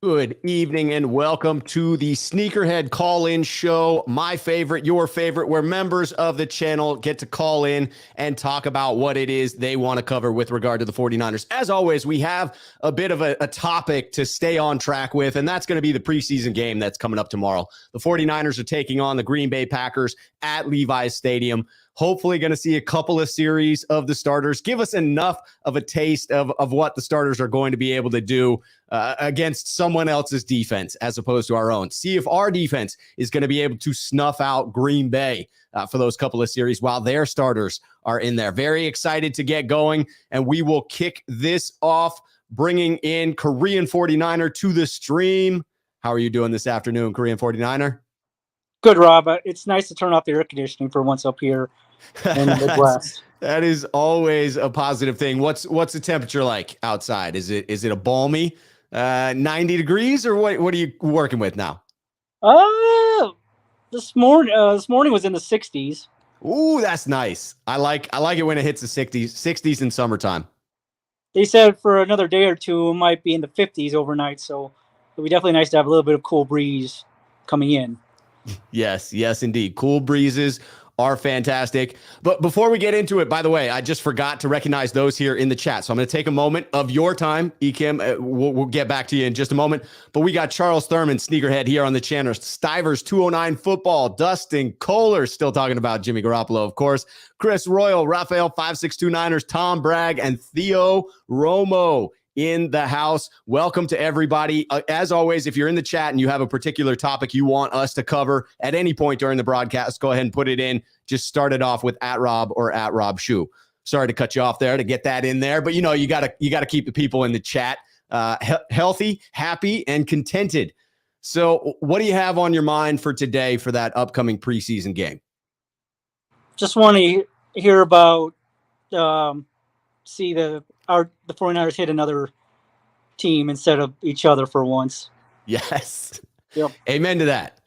Good evening and welcome to the Sneakerhead call-in show, my favorite, your favorite, where members of the channel get to call in and talk about what it is they want to cover with regard to the 49ers. As always, we have a bit of a topic to stay on track with, and that's going to be the preseason game that's coming up tomorrow. The 49ers are taking on the Green Bay Packers at Levi Stadium. Hopefully going to see a couple of series of the starters. Give us enough of a taste of what the starters are going to be able to do against someone else's defense as opposed to our own. See if our defense is going to be able to snuff out Green Bay for those couple of series while their starters are in there. Very excited to get going, and we will kick this off bringing in Korean 49er to the stream. How are you doing this afternoon, Korean 49er? Good, Rob. It's nice to turn off the air conditioning for once up here in the Midwest. That is always a positive thing. What's the temperature like outside? Is it a balmy 90 degrees, or what are you working with now? This morning was in the 60s. Ooh, that's nice. I like it when it hits the 60s in summertime. They said for another day or two it might be in the 50s overnight, so it'll be definitely nice to have a little bit of cool breeze coming in. Yes, indeed. Cool breezes are fantastic. But before we get into it, by the way, I just forgot to recognize those here in the chat. So I'm going to take a moment of your time, Ekim. We'll get back to you in just a moment. But we got Charles Thurman, Sneakerhead, here on the channel. Stivers 209 Football, Dustin Kohler, still talking about Jimmy Garoppolo, of course. Chris Royal, Raphael 5629ers, Tom Bragg, and Theo Romo in the house. Welcome to everybody. As always, if you're in the chat and you have a particular topic you want us to cover at any point during the broadcast, go ahead and put it in. Just start it off with @Rob or @Rob Schuh. Sorry to cut you off there to get that in there, but you gotta keep the people in the chat healthy, happy, and contented. So what do you have on your mind for today for that upcoming preseason game? Just want to hear about see the 49ers hit another team instead of each other for once. Yes. Yep. Amen to that.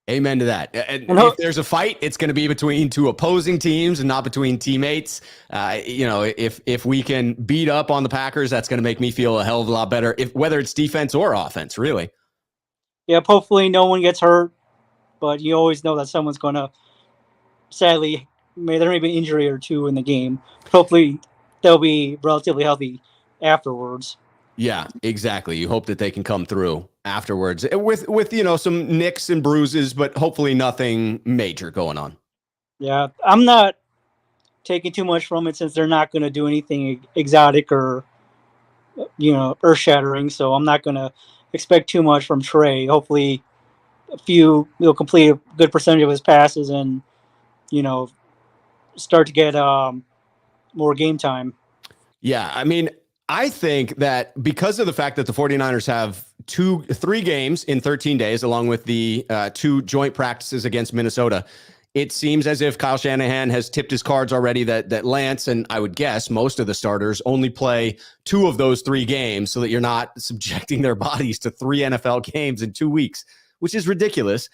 And if there's a fight, it's going to be between two opposing teams and not between teammates. If we can beat up on the Packers, that's going to make me feel a hell of a lot better, whether it's defense or offense, really. Yep. Hopefully no one gets hurt, but you always know that someone's going to, sadly, there may be an injury or two in the game. Hopefully they'll be relatively healthy afterwards. Yeah, exactly. You hope that they can come through afterwards with some nicks and bruises, but hopefully nothing major going on. Yeah, I'm not taking too much from it since they're not going to do anything exotic or earth-shattering. So I'm not going to expect too much from Trey. Hopefully, he'll complete a good percentage of his passes and start to get more game time. Yeah, I mean, I think that because of the fact that the 49ers have 3 games in 13 days, along with the 2 joint practices against Minnesota, it seems as if Kyle Shanahan has tipped his cards already that Lance, and I would guess most of the starters, only play 2 of those 3 games so that you're not subjecting their bodies to 3 NFL games in 2 weeks, which is ridiculous.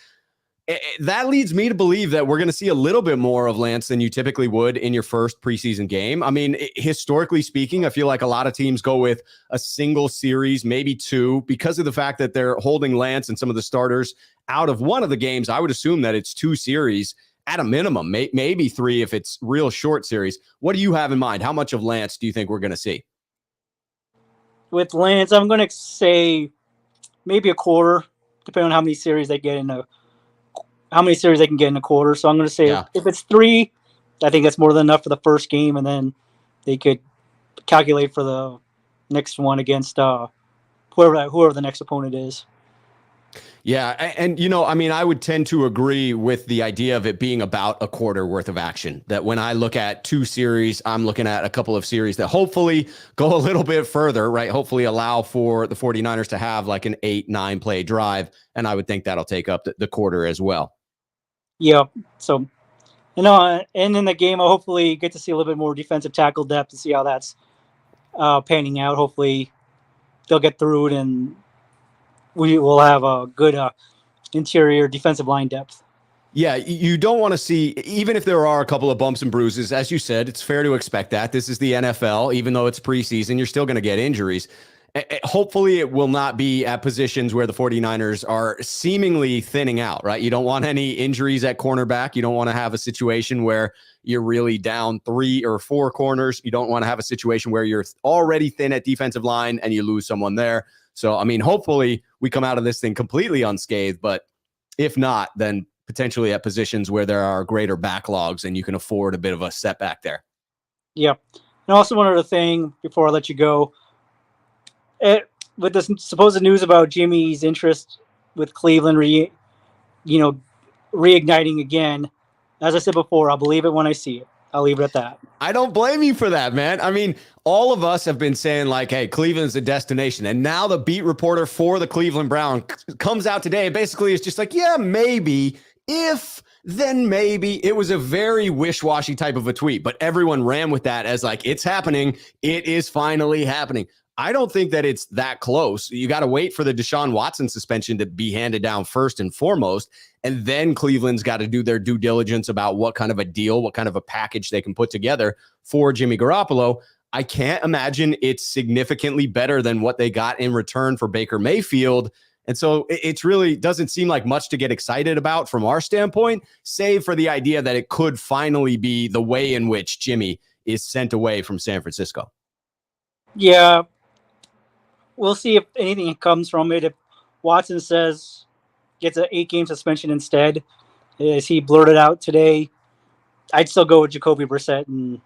That leads me to believe that we're going to see a little bit more of Lance than you typically would in your first preseason game. I mean, historically speaking, I feel like a lot of teams go with a single series, maybe 2, because of the fact that they're holding Lance and some of the starters out of one of the games. I would assume that it's 2 series at a minimum, maybe 3 if it's real short series. What do you have in mind? How much of Lance do you think we're going to see? With Lance, I'm going to say maybe a quarter, depending on how many series they get in how many series they can get in a quarter. So I'm going to say if it's 3, I think that's more than enough for the first game, and then they could calculate for the next one against whoever the next opponent is. Yeah, and I would tend to agree with the idea of it being about a quarter worth of action. That when I look at 2 series, I'm looking at a couple of series that hopefully go a little bit further, right? Hopefully allow for the 49ers to have like an 8-9 play drive, and I would think that'll take up the quarter as well. Yeah, so and in the game, I'll hopefully get to see a little bit more defensive tackle depth to see how that's panning out. Hopefully they'll get through it, and we will have a good interior defensive line depth. Yeah, you don't want to see, even if there are a couple of bumps and bruises, as you said, it's fair to expect that. This is the NFL. Even though it's preseason, you're still going to get injuries. hopefully it will not be at positions where the 49ers are seemingly thinning out, right? You don't want any injuries at cornerback. You don't want to have a situation where you're really down 3 or 4 corners. You don't want to have a situation where you're already thin at defensive line and you lose someone there. So, I mean, hopefully we come out of this thing completely unscathed, but if not, then potentially at positions where there are greater backlogs and you can afford a bit of a setback there. Yeah. And also one other thing before I let you go, with this supposed news about Jimmy's interest with Cleveland, reigniting again, as I said before, I'll believe it when I see it. I'll leave it at that. I don't blame you for that, man. I mean, all of us have been saying like, hey, Cleveland's a destination. And now the beat reporter for the Cleveland Browns comes out today and basically is just like, yeah, maybe, if, then maybe. It was a very wish-washy type of a tweet, but everyone ran with that as like, it's happening. It is finally happening. I don't think that it's that close. You got to wait for the Deshaun Watson suspension to be handed down first and foremost. And then Cleveland's got to do their due diligence about what kind of a deal, what kind of a package they can put together for Jimmy Garoppolo. I can't imagine it's significantly better than what they got in return for Baker Mayfield. And so it's really doesn't seem like much to get excited about from our standpoint, save for the idea that it could finally be the way in which Jimmy is sent away from San Francisco. Yeah. We'll see if anything comes from it. If Watson gets an 8-game suspension instead, as he blurted out today, I'd still go with Jacoby Brissett and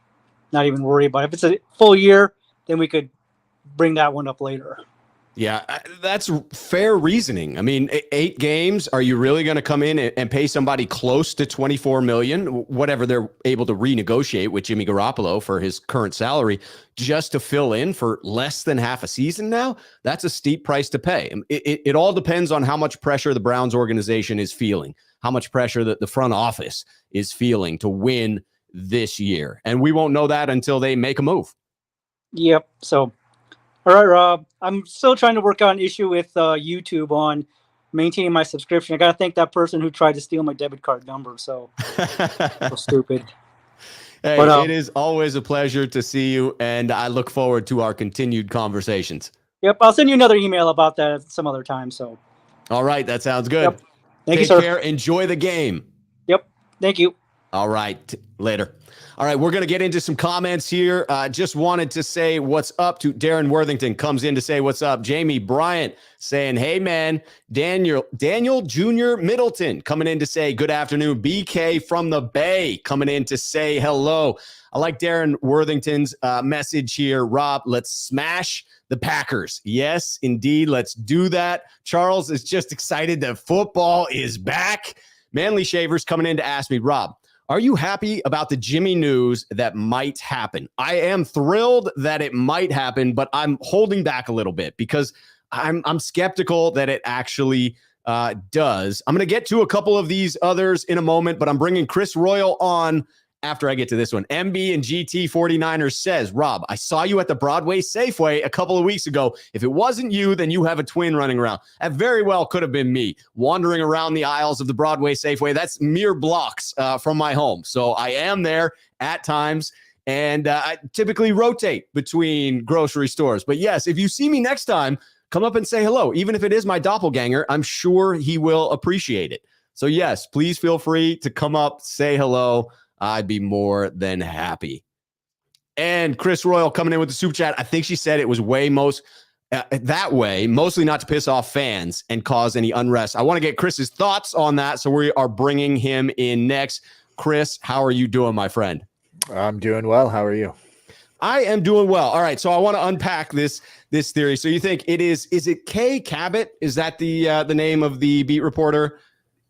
not even worry about it. If it's a full year, then we could bring that one up later. Yeah, that's fair reasoning. I mean, 8 games, are you really going to come in and pay somebody close to $24 million, whatever they're able to renegotiate with Jimmy Garoppolo for his current salary, just to fill in for less than half a season now? That's a steep price to pay. It all depends on how much pressure the Browns organization is feeling, how much pressure that the front office is feeling to win this year. And we won't know that until they make a move. Yep, so... All right, Rob. I'm still trying to work out an issue with YouTube on maintaining my subscription. I got to thank that person who tried to steal my debit card number. So stupid. Hey, but, it is always a pleasure to see you, and I look forward to our continued conversations. Yep, I'll send you another email about that at some other time. So, all right, that sounds good. Yep. Thank you, sir. Take care. Enjoy the game. Yep. Thank you. All right. Later. All right, we're going to get into some comments here. Just wanted to say what's up to Darren Worthington comes in to say what's up. Jamie Bryant saying, hey, man. Daniel Jr. Middleton coming in to say good afternoon. BK from the Bay coming in to say hello. I like Darren Worthington's message here. Rob, let's smash the Packers. Yes, indeed. Let's do that. Charles is just excited that football is back. Manly Shavers coming in to ask me, Rob, are you happy about the Jimmy news that might happen? I am thrilled that it might happen, but I'm holding back a little bit because I'm skeptical that it actually does. I'm going to get to a couple of these others in a moment, but I'm bringing Chris Royal on after I get to this one. MB and GT 49ers says, Rob, I saw you at the Broadway Safeway a couple of weeks ago. If it wasn't you, then you have a twin running around. That very well could have been me wandering around the aisles of the Broadway Safeway. That's mere blocks from my home. So I am there at times, and I typically rotate between grocery stores. But yes, if you see me next time, come up and say hello. Even if it is my doppelganger, I'm sure he will appreciate it. So yes, please feel free to come up, say hello. I'd be more than happy. And Chris Royal coming in with the super chat. I think she said it was that way, mostly not to piss off fans and cause any unrest. I want to get Chris's thoughts on that, so we are bringing him in next. Chris, how are you doing, my friend? I'm doing well. How are you? I am doing well. All right, so I want to unpack this theory. So you think it is it Kay Cabot? Is that the name of the beat reporter?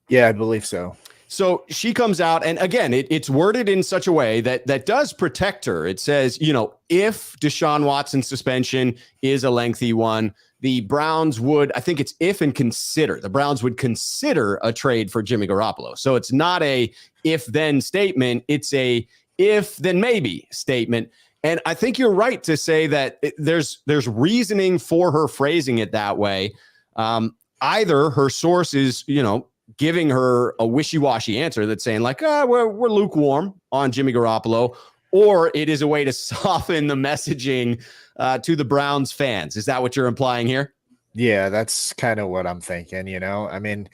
Yeah, I believe so. So she comes out, and again, it's worded in such a way that does protect her. It says, if Deshaun Watson's suspension is a lengthy one, the Browns would, I think it's if and consider, the Browns would consider a trade for Jimmy Garoppolo. So it's not a if-then statement. It's a if-then-maybe statement. And I think you're right to say that there's reasoning for her phrasing it that way. Either her source is, giving her a wishy-washy answer that's saying like, we're lukewarm on Jimmy Garoppolo, or it is a way to soften the messaging to the Browns fans. Is that what you're implying here? Yeah, that's kind of what I'm thinking, I mean,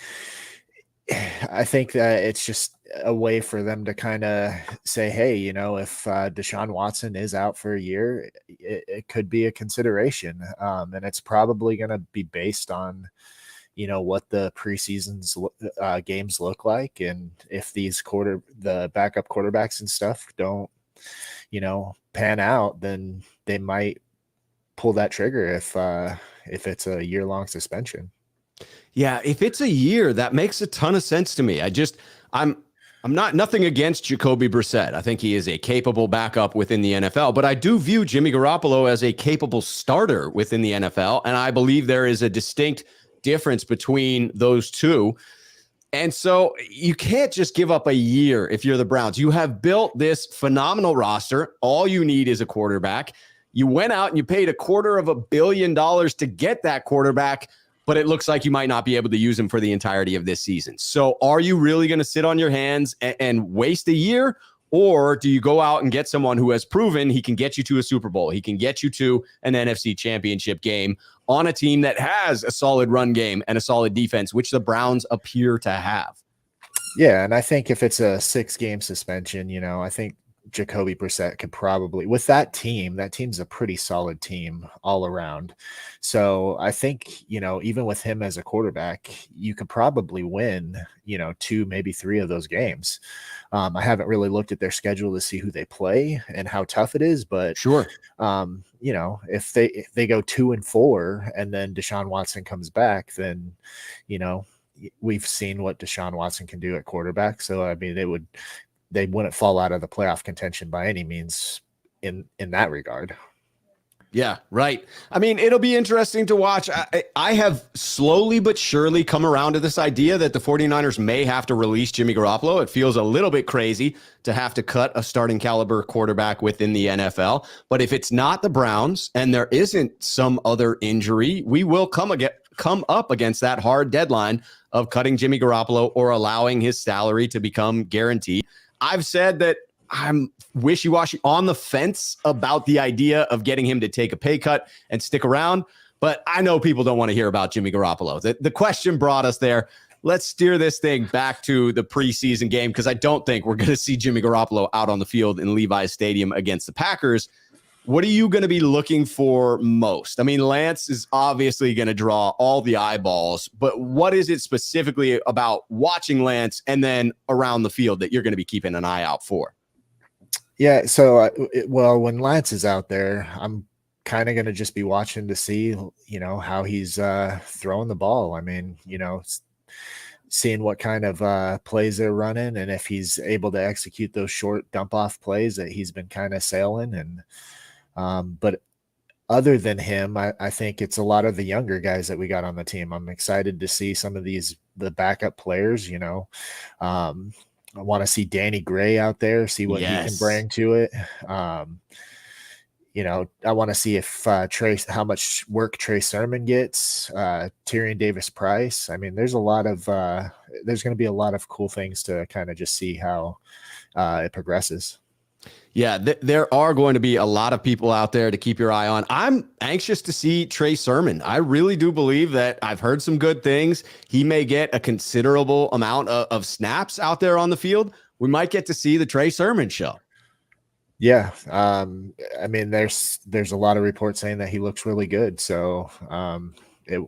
I think that it's just a way for them to kind of say, hey, if Deshaun Watson is out for a year, it could be a consideration. And it's probably going to be based on, what the preseason's games look like. And if the backup quarterbacks and stuff don't, pan out, then they might pull that trigger if it's a year-long suspension. Yeah, if it's a year, that makes a ton of sense to me. I'm nothing against Jacoby Brissett. I think he is a capable backup within the NFL, but I do view Jimmy Garoppolo as a capable starter within the NFL, and I believe there is a distinct difference between those two. And so you can't just give up a year if you're the Browns. You have built this phenomenal roster. All you need is a quarterback. You went out and you paid $250 million to get that quarterback, but it looks like you might not be able to use him for the entirety of this season. So are you really going to sit on your hands and waste a year? Or do you go out and get someone who has proven he can get you to a Super Bowl? He can get you to an NFC championship game on a team that has a solid run game and a solid defense, which the Browns appear to have. Yeah, and I think if it's a 6-game suspension, I think Jacoby Brissett could probably, with that team's a pretty solid team all around. So I think, even with him as a quarterback, you could probably win, 2, maybe 3 of those games. I haven't really looked at their schedule to see who they play and how tough it is, but sure. If they go 2-4 and then Deshaun Watson comes back, then, we've seen what Deshaun Watson can do at quarterback. So, I mean, they wouldn't fall out of the playoff contention by any means in that regard. Yeah, right. I mean, it'll be interesting to watch. I have slowly but surely come around to this idea that the 49ers may have to release Jimmy Garoppolo. It feels a little bit crazy to have to cut a starting caliber quarterback within the NFL. But if it's not the Browns and there isn't some other injury, we will come up against that hard deadline of cutting Jimmy Garoppolo or allowing his salary to become guaranteed. I've said that I'm wishy-washy on the fence about the idea of getting him to take a pay cut and stick around, but I know people don't want to hear about Jimmy Garoppolo. The question brought us there. Let's steer this thing back to the preseason game because I don't think we're going to see Jimmy Garoppolo out on the field in Levi Stadium against the Packers. What are you going to be looking for most? I mean, Lance is obviously going to draw all the eyeballs, but what is it specifically about watching Lance and then around the field that you're going to be keeping an eye out for? Yeah, so, when Lance is out there, I'm kind of going to just be watching to see, how he's throwing the ball. I mean, seeing what kind of plays they're running and if he's able to execute those short dump-off plays that he's been kind of sailing. And but other than him, I think it's a lot of the younger guys that we got on the team. I'm excited to see some of the backup players, I want to see Danny Gray out there, see what he can bring to it. I want to see if how much work Trey Sermon gets, Tyrion Davis-Price. I mean, there's going to be a lot of cool things to kind of just see how it progresses. Yeah, there are going to be a lot of people out there to keep your eye on. I'm anxious to see Trey Sermon. I really do believe that I've heard some good things. He may get a considerable amount of snaps out there on the field. We might get to see the Trey Sermon show. Yeah. I mean, there's a lot of reports saying that he looks really good. So it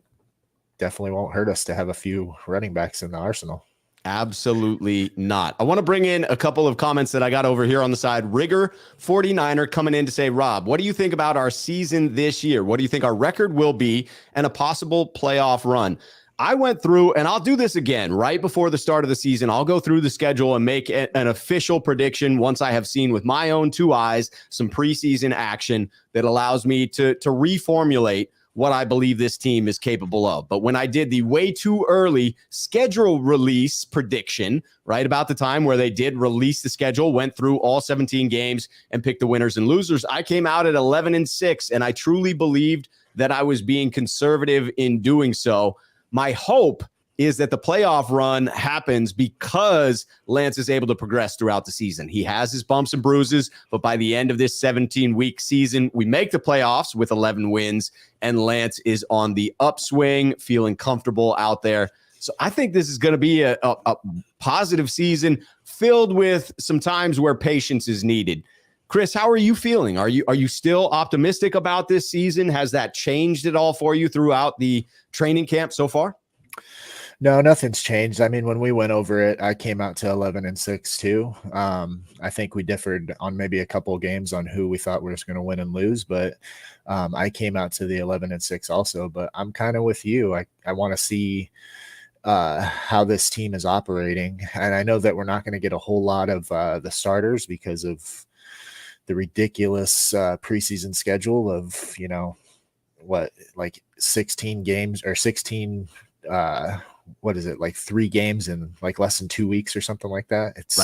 definitely won't hurt us to have a few running backs in the arsenal. Absolutely not. I want to bring in a couple of comments that I got over here on the side. Rigger 49er coming in to say, Rob, what do you think about our season this year? What do you think our record will be and a possible playoff run? I went through, and I'll do this again right before the start of the season. I'll go through the schedule and make an official prediction once I have seen with my own 2 eyes some preseason action that allows me to reformulate what I believe this team is capable of. But when I did the way too early schedule release prediction, right about the time where they did release the schedule, went through all 17 games and picked the winners and losers, I came out at 11-6, and I truly believed that I was being conservative in doing so. My hope is that the playoff run happens because Lance is able to progress throughout the season. He has his bumps and bruises, but by the end of this 17-week season, we make the playoffs with 11 wins, and Lance is on the upswing, feeling comfortable out there. So I think this is going to be a positive season filled with some times where patience is needed. Chris, how are you feeling? Are you still optimistic about this season? Has that changed at all for you throughout the training camp so far? No, nothing's changed. I mean, when we went over it, I came out to 11-6 too. I think we differed on maybe a couple of games on who we thought was going to win and lose, but I came out to the 11-6 also. But I'm kind of with you. I want to see how this team is operating, and I know that we're not going to get a whole lot of the starters because of the ridiculous preseason schedule of, like 16 games or 16 what is it, like 3 games in like less than 2 weeks or something like that. It's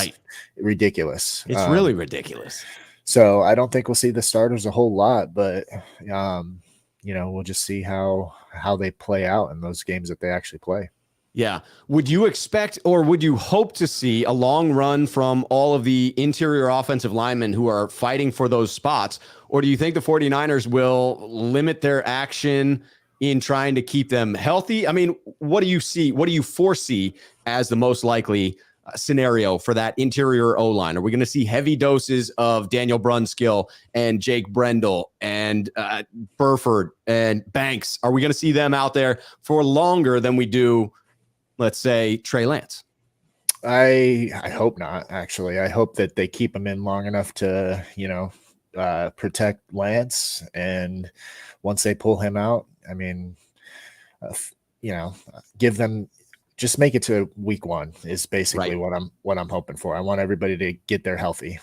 ridiculous. It's really ridiculous. So I don't think we'll see the starters a whole lot, but we'll just see how they play out in those games that they actually play. Yeah. Would you expect or would you hope to see a long run from all of the interior offensive linemen who are fighting for those spots? Or do you think the 49ers will limit their action in trying to keep them healthy? I mean, what do you see? What do you foresee as the most likely scenario for that interior O-line? Are we going to see heavy doses of Daniel Brunskill and Jake Brendel and Burford and Banks? Are we going to see them out there for longer than we do, let's say, Trey Lance? I hope not, actually. I hope that they keep him in long enough to, protect Lance. And once they pull him out, I mean, give them, just make it to week 1 is basically what I'm hoping for. I want everybody to get there healthy.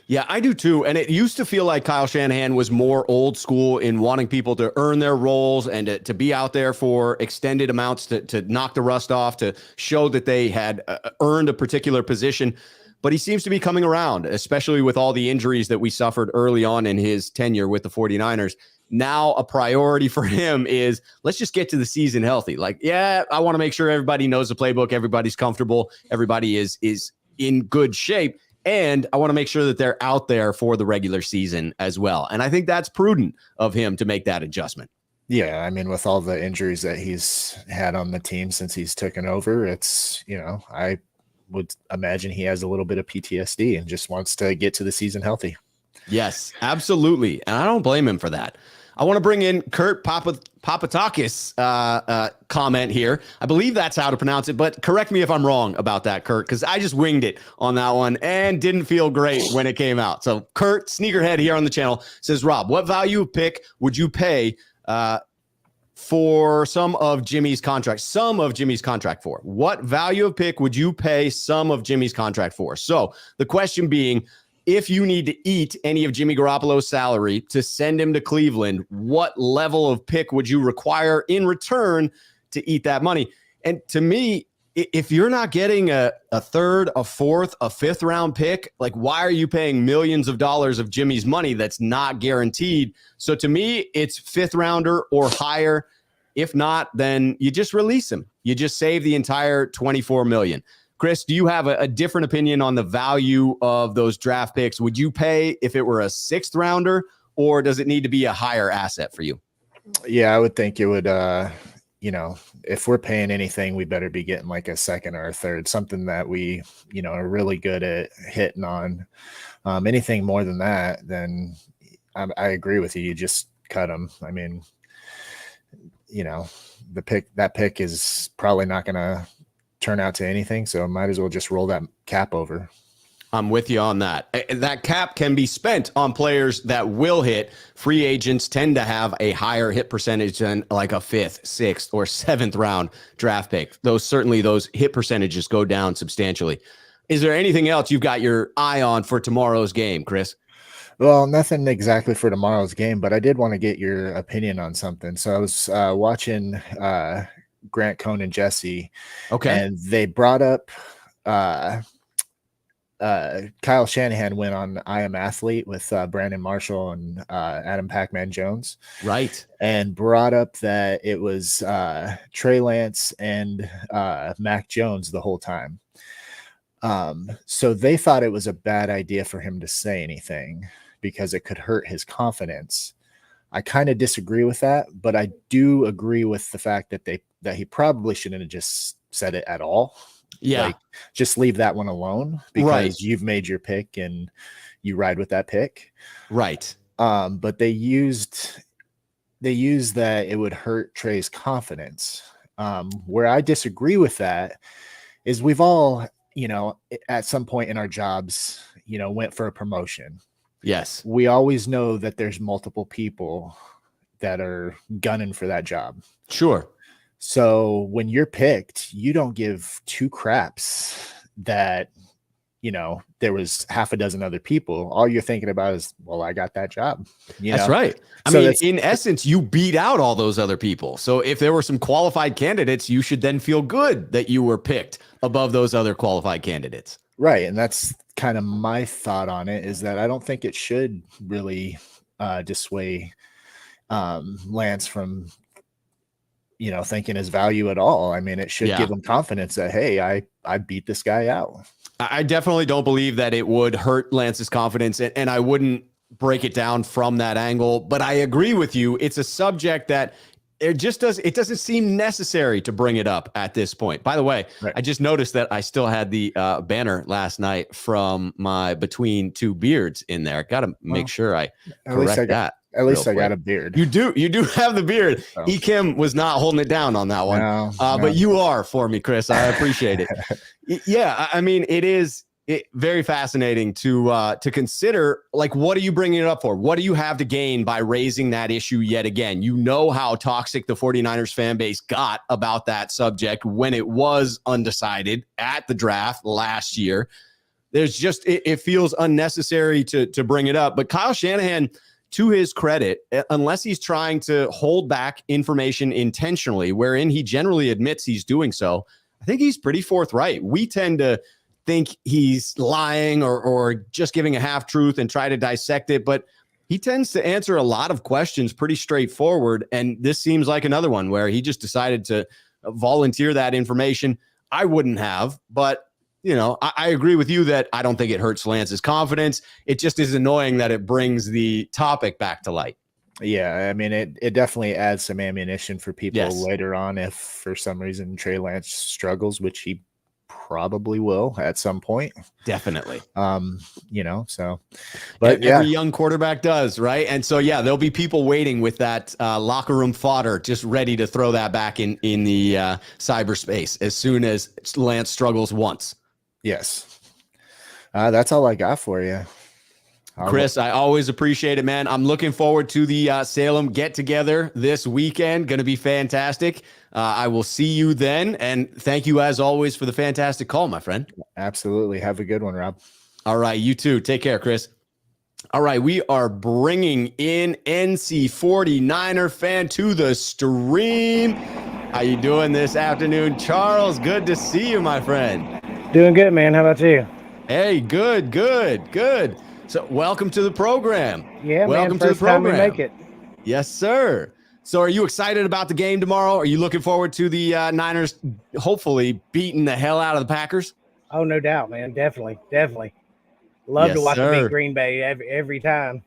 Yeah, I do too. And it used to feel like Kyle Shanahan was more old school in wanting people to earn their roles and to be out there for extended amounts to knock the rust off, to show that they had earned a particular position. But he seems to be coming around, especially with all the injuries that we suffered early on in his tenure with the 49ers. Now a priority for him is, let's just get to the season healthy. Like, yeah, I want to make sure everybody knows the playbook, everybody's comfortable, everybody is in good shape. And I want to make sure that they're out there for the regular season as well. And I think that's prudent of him to make that adjustment. Yeah, I mean, with all the injuries that he's had on the team since he's taken over, it's, I would imagine he has a little bit of PTSD and just wants to get to the season healthy. Yes, absolutely. And I don't blame him for that. I want to bring in Kurt Papatakis comment here. I believe that's how to pronounce it, but correct me if I'm wrong about that, Kurt, because I just winged it on that one and didn't feel great when it came out. So Kurt, Sneakerhead here on the channel, says, Rob, what value of pick would you pay for some of Jimmy's contract? Some of Jimmy's contract for? What value of pick would you pay some of Jimmy's contract for? So the question being, if you need to eat any of Jimmy Garoppolo's salary to send him to Cleveland, what level of pick would you require in return to eat that money? And to me, if you're not getting a third, a fourth, a fifth round pick, like, why are you paying millions of dollars of Jimmy's money that's not guaranteed? So to me, it's fifth rounder or higher. If not, then you just release him. You just save the entire $24 million. Chris, do you have a different opinion on the value of those draft picks? Would you pay if it were a sixth rounder, or does it need to be a higher asset for you? Yeah, I would think it would, if we're paying anything, we better be getting like a second or a third, something that we, are really good at hitting on. Anything more than that, then I agree with you. You just cut them. I mean, that pick is probably not going to turn out to anything, so might as well just roll that cap over. I'm with you on that. That cap can be spent on players that will hit. Free agents tend to have a higher hit percentage than like a fifth, sixth, or seventh round draft pick. Those hit percentages go down substantially. Is there anything else you've got your eye on for tomorrow's game, Chris? Well, nothing exactly for tomorrow's game, but I did want to get your opinion on something. So I was watching Grant Cohn and Jesse. Okay. And they brought up Kyle Shanahan went on I Am Athlete with Brandon Marshall and Adam Pac-Man Jones. Right. And brought up that it was Trey Lance and Mac Jones the whole time. So they thought it was a bad idea for him to say anything because it could hurt his confidence. I kind of disagree with that, but I do agree with the fact that he probably shouldn't have just said it at all. Yeah. Like, just leave that one alone because you've made your pick and you ride with that pick. Right. But they used that it would hurt Trey's confidence. Where I disagree with that is we've all, at some point in our jobs, went for a promotion. Yes. We always know that there's multiple people that are gunning for that job. Sure. So when you're picked, you don't give two craps that, there was half a dozen other people. All you're thinking about is, well, I got that job. That's right. I mean, in essence, you beat out all those other people. So if there were some qualified candidates, you should then feel good that you were picked above those other qualified candidates. Right. And that's kind of my thought on it, is that I don't think it should really dissuade Lance from thinking his value at all. I mean, it should give him confidence that, hey, I beat this guy out. I definitely don't believe that it would hurt Lance's confidence, and I wouldn't break it down from that angle. But I agree with you. It's a subject that it doesn't seem necessary to bring it up at this point. By the way, I just noticed that I still had the banner last night from my Between Two Beards in there. Got to make sure I correct that. At least I got a beard. You do have the beard. Oh. Kim was not holding it down on that one. No. But you are for me, Chris. I appreciate it. Yeah, I mean, it is very fascinating to consider, like, what are you bringing it up for? What do you have to gain by raising that issue yet again? You know how toxic the 49ers fan base got about that subject when it was undecided at the draft last year. There's just, it feels unnecessary to bring it up. But Kyle Shanahan, to his credit, unless he's trying to hold back information intentionally, wherein he generally admits he's doing so, I think he's pretty forthright. We tend to think he's lying or just giving a half truth and try to dissect it, but he tends to answer a lot of questions pretty straightforward. And this seems like another one where he just decided to volunteer that information. I wouldn't have, but I agree with you that I don't think it hurts Lance's confidence. It just is annoying that it brings the topic back to light. Yeah, I mean, it definitely adds some ammunition for people later on if for some reason Trey Lance struggles, which he probably will at some point. Definitely. So. But every young quarterback does, right? And so, there'll be people waiting with that locker room fodder, just ready to throw that back in the cyberspace as soon as Lance struggles once. Yes. That's all I got for you. Chris, I always appreciate it, man. I'm looking forward to the Salem get-together this weekend. Going to be fantastic. I will see you then, and thank you, as always, for the fantastic call, my friend. Absolutely. Have a good one, Rob. All right, you too. Take care, Chris. All right, we are bringing in NC 49er fan to the stream. How you doing this afternoon, Charles? Good to see you, my friend. Doing good, man. How about you? Hey, good. So welcome to the program. Yeah, welcome man. First to the program. Time we make it. Yes, sir. So are you excited about the game tomorrow? Are you looking forward to the Niners hopefully beating the hell out of the Packers? Oh, no doubt, man. Definitely. Love to watch them beat Green Bay every time.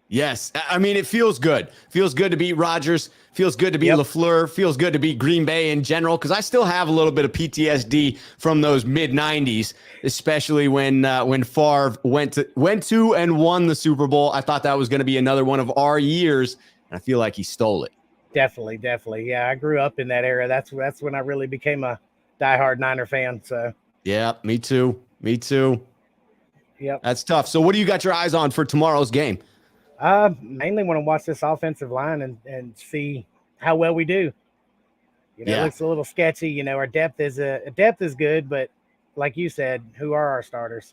Yes. I mean, it feels good. Feels good to beat Rodgers. Feels good to beat LaFleur. Feels good to beat Green Bay in general, because I still have a little bit of PTSD from those mid-'90s, especially when Favre went to and won the Super Bowl. I thought that was going to be another one of our years, and I feel like he stole it. Definitely. Yeah, I grew up in that era. That's when I really became a diehard Niner fan. So. Yeah, me too. Yep. That's tough. So what do you got your eyes on for tomorrow's game? Mainly want to watch this offensive line and see how well we do. It looks a little sketchy. Our depth is good, but like you said, who are our starters?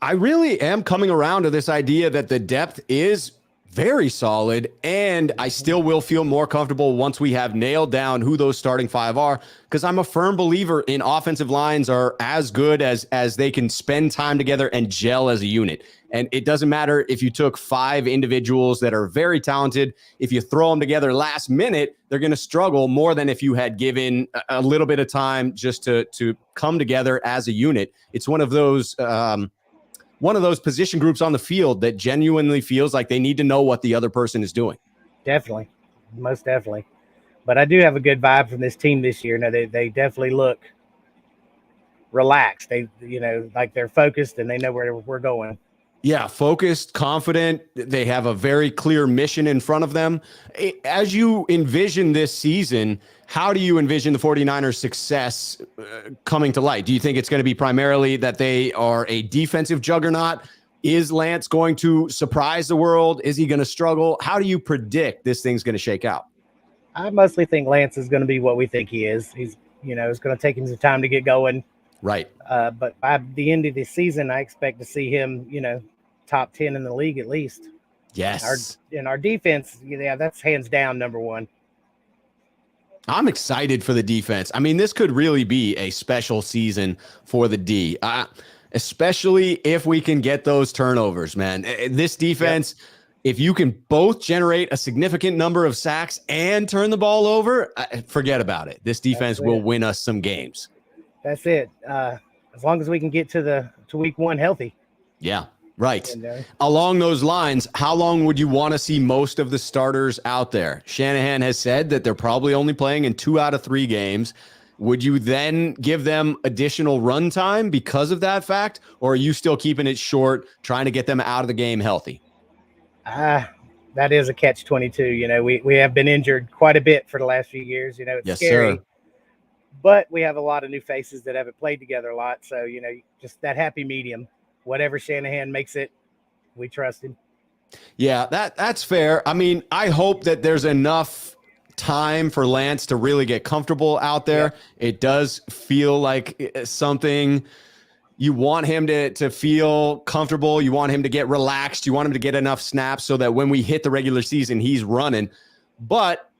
I really am coming around to this idea that the depth is very solid, and I still will feel more comfortable once we have nailed down who those starting five are, because I'm a firm believer in offensive lines are as good as they can spend time together and gel as a unit. And it doesn't matter if you took 5 individuals that are very talented. If you throw them together last minute, they're going to struggle more than if you had given a little bit of time just to come together as a unit. It's one of those position groups on the field that genuinely feels like they need to know what the other person is doing. Definitely. Most definitely. But I do have a good vibe from this team this year. Now they definitely look relaxed. They, like they're focused and they know where we're going. Yeah, focused, confident. They have a very clear mission in front of them. As you envision this season, how do you envision the 49ers' success coming to light? Do you think it's going to be primarily that they are a defensive juggernaut? Is Lance going to surprise the world? Is he going to struggle? How do you predict this thing's going to shake out? I mostly think Lance is going to be what we think he is. He's, it's going to take him some time to get going. Right. But by the end of the season, I expect to see him, top 10 in the league at least. Yes. Our defense, that's hands down number one. I'm excited for the defense. I mean, this could really be a special season for the D, especially if we can get those turnovers, man. This defense, if you can both generate a significant number of sacks and turn the ball over, forget about it. This defense will win us some games. That's it. As long as we can get to week 1 healthy. Yeah. Right. Along those lines, how long would you want to see most of the starters out there? Shanahan has said that they're probably only playing in 2 out of 3 games. Would you then give them additional run time because of that fact? Or are you still keeping it short, trying to get them out of the game healthy? That is a catch-22. We have been injured quite a bit for the last few years. It's scary. Sir. But we have a lot of new faces that haven't played together a lot. So, just that happy medium. Whatever Shanahan makes it, we trust him. Yeah, that's fair. I mean, I hope that there's enough time for Lance to really get comfortable out there. Yeah. It does feel like something you want him to feel comfortable. You want him to get relaxed. You want him to get enough snaps so that when we hit the regular season, he's running. But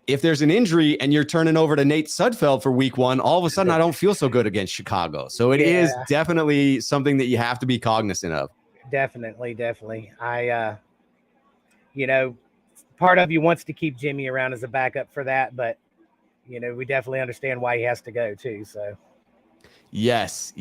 if there's an injury and you're turning over to Nate Sudfeld for week 1, all of a sudden I don't feel so good against Chicago. So it is definitely something that you have to be cognizant of. Definitely. I, part of you wants to keep Jimmy around as a backup for that, but we definitely understand why he has to go too. So. Yes,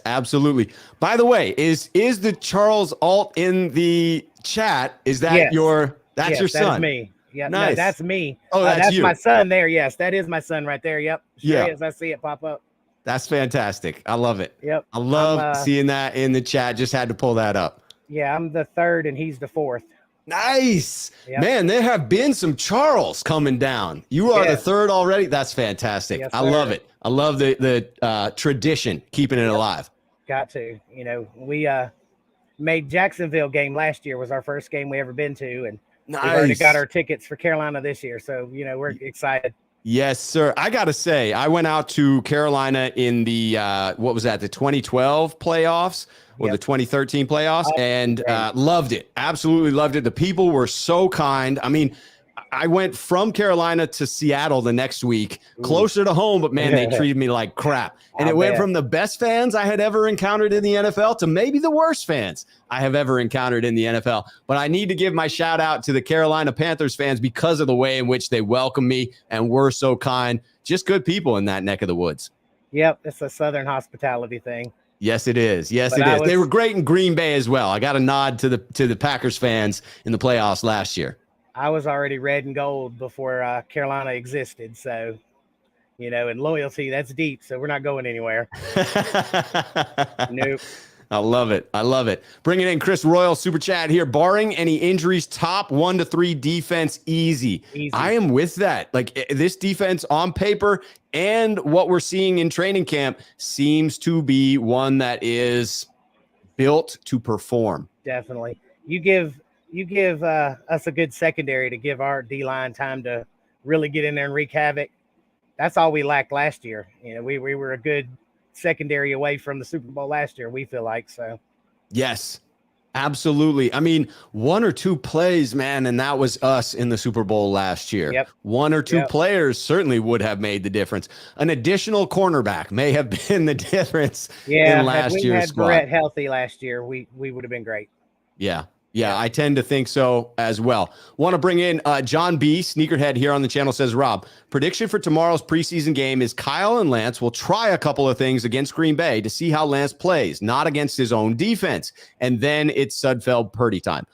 absolutely. By the way, is the Charles Alt in the chat? Is that your son? That's me. Yeah, nice. No, that's me. Oh, that's you. My son there. Yes, that is my son right there. Yep. Sure is. I see it pop up. That's fantastic. I love it. Yep. I love seeing that in the chat. Just had to pull that up. Yeah, I'm the 3rd and he's the 4th. Nice. Yep. Man, there have been some Charles coming down. You are the 3rd already. That's fantastic. Yes, I love it. I love the tradition, keeping it alive. Got to. We made Jacksonville game last year was our first game we ever been to, and nice. We've already got our tickets for Carolina this year, so we're excited. Yes, sir. I gotta say, I went out to Carolina in the what was that? The 2012 playoffs or the 2013 playoffs, and loved it. Absolutely loved it. The people were so kind. I mean, I went from Carolina to Seattle the next week, closer to home, but man, they treated me like crap. And it went from the best fans I had ever encountered in the NFL to maybe the worst fans I have ever encountered in the NFL. But I need to give my shout out to the Carolina Panthers fans because of the way in which they welcomed me and were so kind. Just good people in that neck of the woods. Yep, it's a Southern hospitality thing. Yes, it is. They were great in Green Bay as well. I got a nod to the Packers fans in the playoffs last year. I was already red and gold before Carolina existed. So, and loyalty, that's deep. So we're not going anywhere. Nope. I love it. Bringing in Chris Royal, super chat here. Barring any injuries, top 1 to 3 defense, easy. I am with that. Like this defense on paper and what we're seeing in training camp seems to be one that is built to perform. Definitely. You give us a good secondary to give our D-line time to really get in there and wreak havoc. That's all we lacked last year. We were a good secondary away from the Super Bowl last year, we feel like. So yes, Absolutely. I mean, one or two plays, man, and that was us in the Super Bowl last year. Yep. One or two players certainly would have made the difference. An additional cornerback may have been the difference in last year's squad. Had Brett healthy last year, we would have been great. Yeah, I tend to think so as well. Want to bring in John B. Sneakerhead here on the channel says, Rob, prediction for tomorrow's preseason game is Kyle and Lance will try a couple of things against Green Bay to see how Lance plays, not against his own defense. And then it's Sudfeld Purdy time.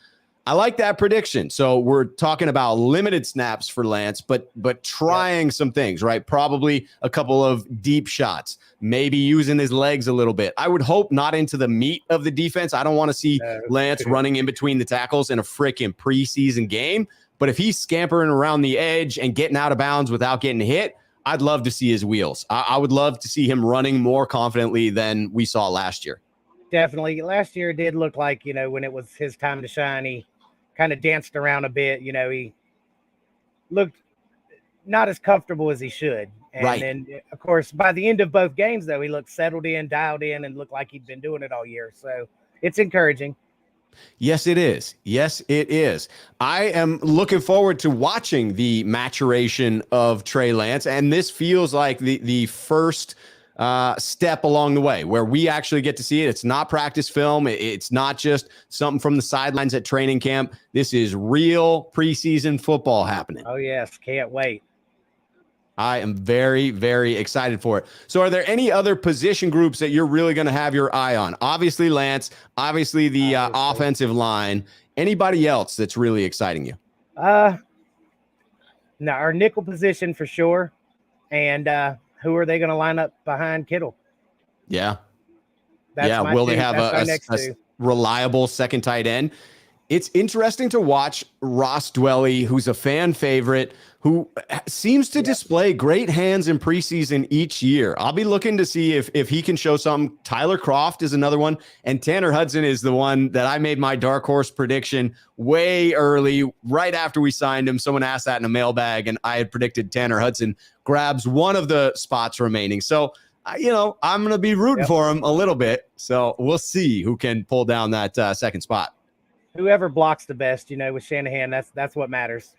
I like that prediction. So we're talking about limited snaps for Lance, but trying some things, right? Probably a couple of deep shots, maybe using his legs a little bit. I would hope not into the meat of the defense. I don't want to see Lance running in between the tackles in a freaking preseason game. But if he's scampering around the edge and getting out of bounds without getting hit, I'd love to see his wheels. I would love to see him running more confidently than we saw last year. Definitely. Last year did look like, when it was his time to shine, he kind of danced around a bit. He looked not as comfortable as he should. And then, of course, by the end of both games, though, he looked settled in, dialed in, and looked like he'd been doing it all year. So it's encouraging. Yes, it is. Yes, it is. I am looking forward to watching the maturation of Trey Lance. And this feels like the first step along the way where we actually get to see it. It's not practice film. It's not just something from the sidelines at training camp. This is real preseason football happening. Oh, yes. Can't wait. I am very, very excited for it. So are there any other position groups that you're really going to have your eye on? Obviously, Lance, obviously the offensive line. Anybody else that's really exciting you? No, our nickel position for sure. And who are they going to line up behind Kittle? Yeah. That's will they have a reliable second tight end? It's interesting to watch Ross Dwelly, who's a fan favorite, who seems to display great hands in preseason each year. I'll be looking to see if he can show something. Tyler Kroft is another one, and Tanner Hudson is the one that I made my dark horse prediction way early, right after we signed him. Someone asked that in a mailbag, and I had predicted Tanner Hudson grabs one of the spots remaining. So, I'm going to be rooting for him a little bit. So we'll see who can pull down that second spot. Whoever blocks the best, with Shanahan, that's what matters.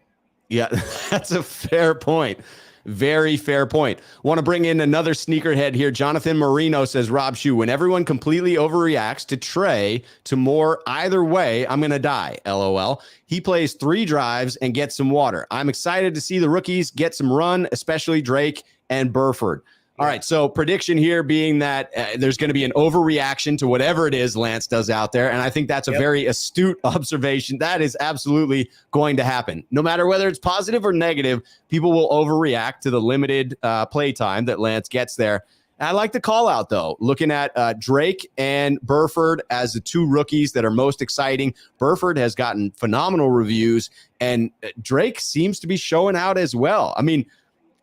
Yeah, that's a fair point. Very fair point. Want to bring in another sneakerhead here. Jonathan Marino says, Rob Schuh, when everyone completely overreacts to Trey to more either way, I'm going to die. LOL. He plays 3 drives and gets some water. I'm excited to see the rookies get some run, especially Drake and Burford. All right, so prediction here being that there's going to be an overreaction to whatever it is Lance does out there, and I think that's a very astute observation. That is absolutely going to happen. No matter whether it's positive or negative, people will overreact to the limited play time that Lance gets there. And I like the call out, though, looking at Drake and Burford as the 2 rookies that are most exciting. Burford has gotten phenomenal reviews, and Drake seems to be showing out as well. I mean,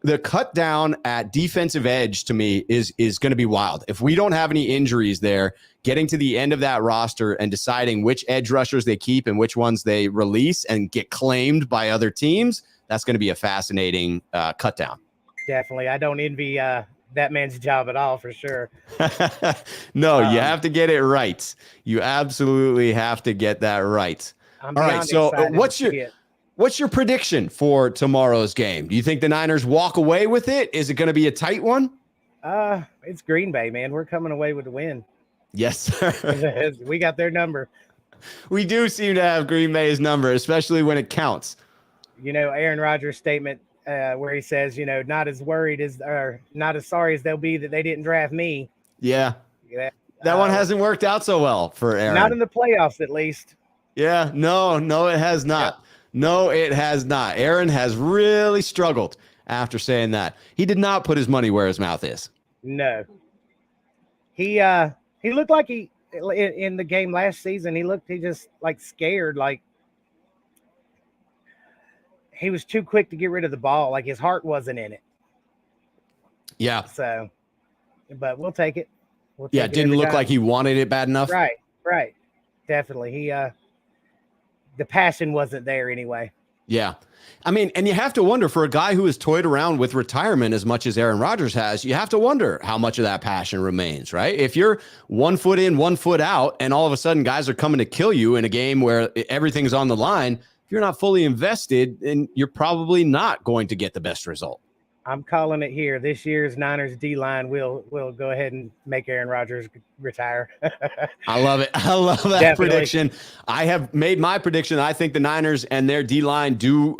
the cut down at defensive edge to me is going to be wild. If we don't have any injuries there, getting to the end of that roster and deciding which edge rushers they keep and which ones they release and get claimed by other teams, that's going to be a fascinating cut down. Definitely. I don't envy that man's job at all, for sure. No, you have to get it right. You absolutely have to get that right. All right. So what's your prediction for tomorrow's game? Do you think the Niners walk away with it? Is it going to be a tight one? It's Green Bay, man. We're coming away with the win. Yes, sir. We got their number. We do seem to have Green Bay's number, especially when it counts. Aaron Rodgers' statement where he says, not as worried as, or not as sorry as they'll be that they didn't draft me. Yeah. That one hasn't worked out so well for Aaron. Not in the playoffs, at least. Yeah, no, it has not. Yep. No, it has not. Aaron has really struggled after saying that. He did not put his money where his mouth is. No. He looked like in the game last season, he just like scared, like he was too quick to get rid of the ball. Like his heart wasn't in it. Yeah. So, but we'll take it. It didn't look like he wanted it bad enough. Right. Definitely. The passion wasn't there anyway. Yeah. I mean, and you have to wonder, for a guy who has toyed around with retirement as much as Aaron Rodgers has, you have to wonder how much of that passion remains, right? If you're 1 foot in, 1 foot out, and all of a sudden guys are coming to kill you in a game where everything's on the line, if you're not fully invested, then you're probably not going to get the best result. I'm calling it here. This year's Niners D-line will go ahead and make Aaron Rodgers retire. I love it. I love that Definitely. prediction. I have made my prediction. I think the Niners and their D-line do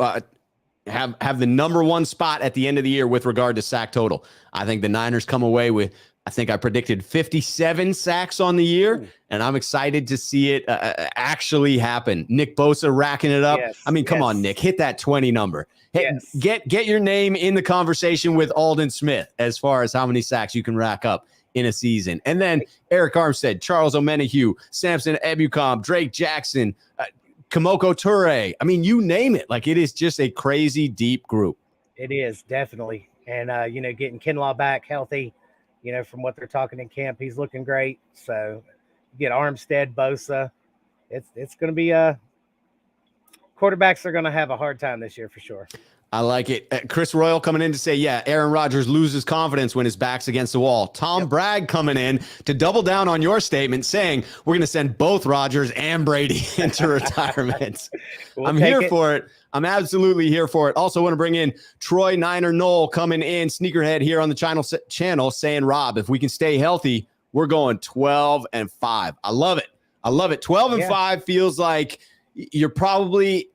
have the number one spot at the end of the year with regard to sack total. I think the Niners come away with, I think I predicted 57 sacks on the year, and I'm excited to see it actually happen. Nick Bosa racking it up. Yes, I mean, come on, Nick, hit that 20 number. Hey, get your name in the conversation with Aldon Smith as far as how many sacks you can rack up in a season. And then Eric Armstead, Charles Omenihu, Samson Ebukam, Drake Jackson, Kamoko Toure. I mean, you name it. Like, it is just a crazy deep group. It is, definitely. And, getting Kinlaw back healthy, from what they're talking in camp, he's looking great. So get Armstead, Bosa. It's going to be quarterbacks are going to have a hard time this year for sure. I like it. Chris Royal coming in to say, yeah, Aaron Rodgers loses confidence when his back's against the wall. Tom Bragg coming in to double down on your statement, saying we're going to send both Rodgers and Brady into retirement. I'm here for it. I'm absolutely here for it. Also want to bring in Troy Niner Knoll coming in, Sneakerhead here on the channel saying, Rob, if we can stay healthy, we're going 12-5. I love it. I love it. 12-5 feels like you're probably